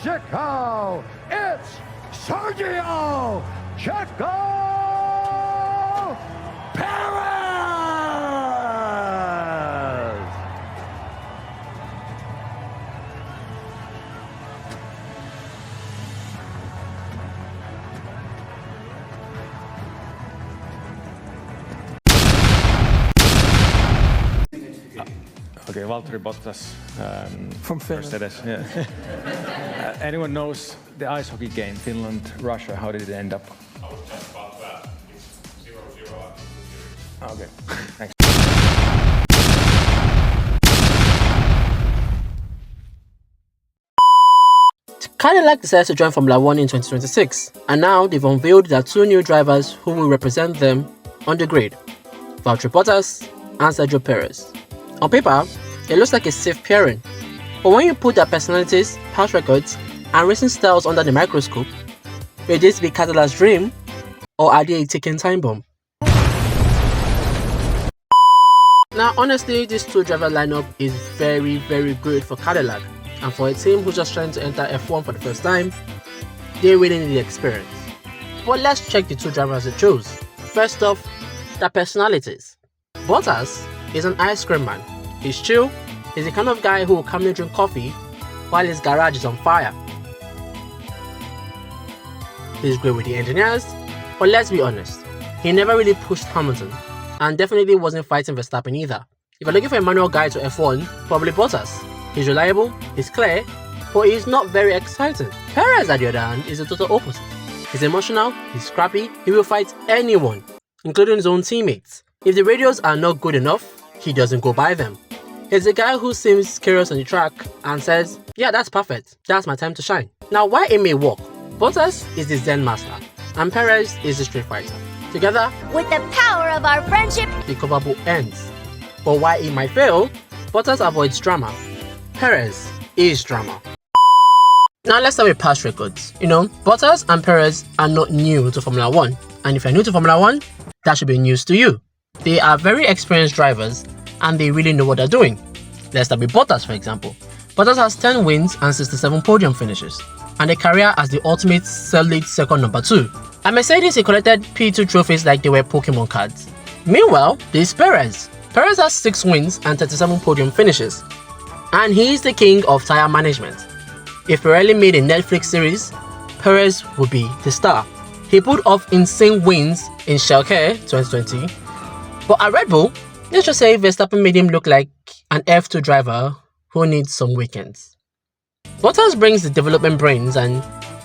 Mexico, it's Sergio Checo Perez! Okay, Valtteri Bottas From Finland. Mercedes. Yeah. Anyone knows the ice hockey game, Finland, Russia? How did it end up? I was just about that. It's 0-0 after 2 Okay, thanks. Cadillac decided to join Formula 1 in 2026, and now they've unveiled their two new drivers who will represent them on the grid, Valtteri Bottas and Sergio Perez. On paper, it looks like a safe pairing, but when you put their personalities, past records, and racing styles under the microscope, will this be Cadillac's dream, or are they a ticking time bomb? Now honestly, this two-driver lineup is very good for Cadillac, and for a team who's just trying to enter F1 for the first time, they really need the experience. But let's check the two drivers they chose. First off, their personalities. Bottas is an ice cream man. He's chill, he's the kind of guy who will calmly drink coffee while his garage is on fire. He's great with the engineers, but let's be honest, he never really pushed Hamilton, and definitely wasn't fighting Verstappen either. If you're looking for a manual guy to F1, probably Bottas. He's reliable, he's clear, but he's not very exciting. Perez, on the other hand, is the total opposite. He's emotional, he's scrappy, he will fight anyone, including his own teammates. If the radios are not good enough, he doesn't go by them. He's a guy who seems curious on the track and says, yeah, that's perfect, that's my time to shine. Now, why it may work, Bottas is the Zen master, and Perez is the street fighter. Together, with the power of our friendship, the cover book ends. But why it might fail, Bottas avoids drama. Perez is drama. Now let's start with past records. Bottas and Perez are not new to Formula 1, and if you're new to Formula 1, that should be news to you. They are very experienced drivers and they really know what they're doing. Let's start with Bottas, for example. Bottas has 10 wins and 67 podium finishes, and a career as the ultimate solid second number 2. At Mercedes, he collected P2 trophies like they were Pokemon cards. Meanwhile, there's Perez. Perez has 6 wins and 37 podium finishes, and he is the king of tire management. If Pirelli made a Netflix series, Perez would be the star. He pulled off insane wins in Schalke 2020, but at Red Bull, let's just say Verstappen made him look like an F2 driver who needs some weekends. Bottas brings the development brains and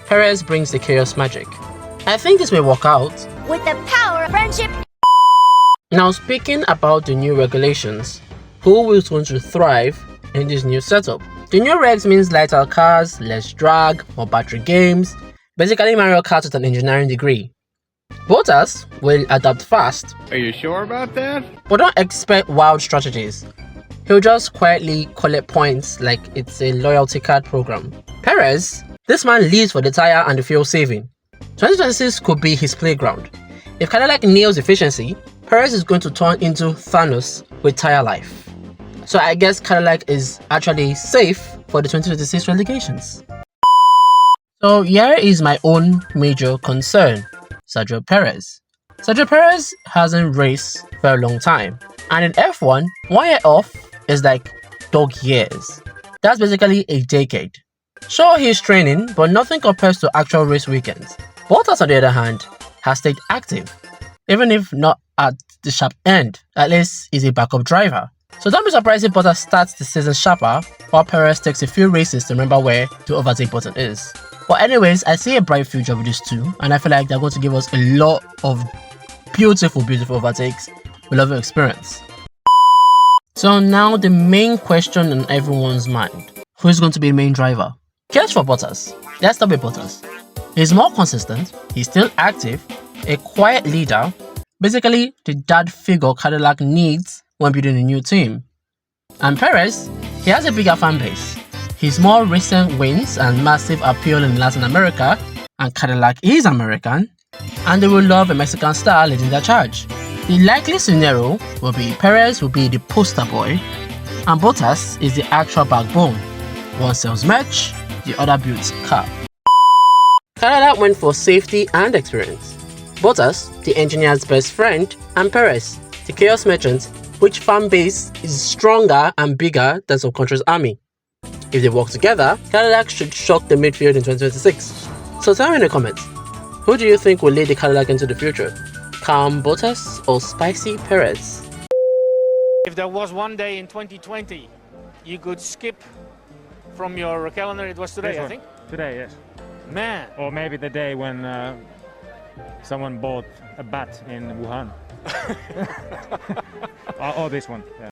Perez brings the chaos magic. I think this may work out. with the power of friendship. Now speaking about the new regulations, who is going to thrive in this new setup? The new regs means lighter cars, less drag, more battery games, basically Mario Kart with an engineering degree. Bottas will adapt fast. Are you sure about that? But don't expect wild strategies. He'll just quietly collect points like it's a loyalty card program. Perez, this man lives for the tire and the fuel saving. 2026 could be his playground. If Cadillac nails efficiency, Perez is going to turn into Thanos with tire life. So I guess Cadillac is actually safe for the 2026 relegations. So here is my own major concern, Sergio Perez. Sergio Perez hasn't raced for a long time, and in F1, 1 year off is like dog years. That's basically a decade. Sure, he's training, but nothing compares to actual race weekends. Bottas, on the other hand, has stayed active, even if not at the sharp end. At least he's a backup driver. So don't be surprised if Bottas starts the season sharper, while Perez takes a few races to remember where the overtake button is. But anyways, I see a bright future with these two, and I feel like they're going to give us a lot of beautiful overtakes with a lot of experience. So now the main question on everyone's mind: who is going to be the main driver? Guess for Bottas. Let's start with Bottas. He's more consistent, he's still active, a quiet leader, basically the dad figure Cadillac needs when building a new team. And Perez, he has a bigger fan base. His more recent wins and massive appeal in Latin America, and Cadillac is American, and they will love a Mexican star leading their charge. The likely scenario will be Perez will be the poster boy, and Bottas is the actual backbone. One sales match, the other built's car. Cadillac went for safety and experience. Bottas, the engineer's best friend, and Perez, the chaos merchant, which fan base is stronger and bigger than some country's army. If they work together, Cadillac should shock the midfield in 2026. So tell me in the comments, who do you think will lead the Cadillac into the future? Calm Bottas or spicy Perez? If there was one day in 2020 you could skip from your calendar, it was today, I think. Today, yes. Man. Or maybe the day when someone bought a bat in Wuhan. or this one. Yeah.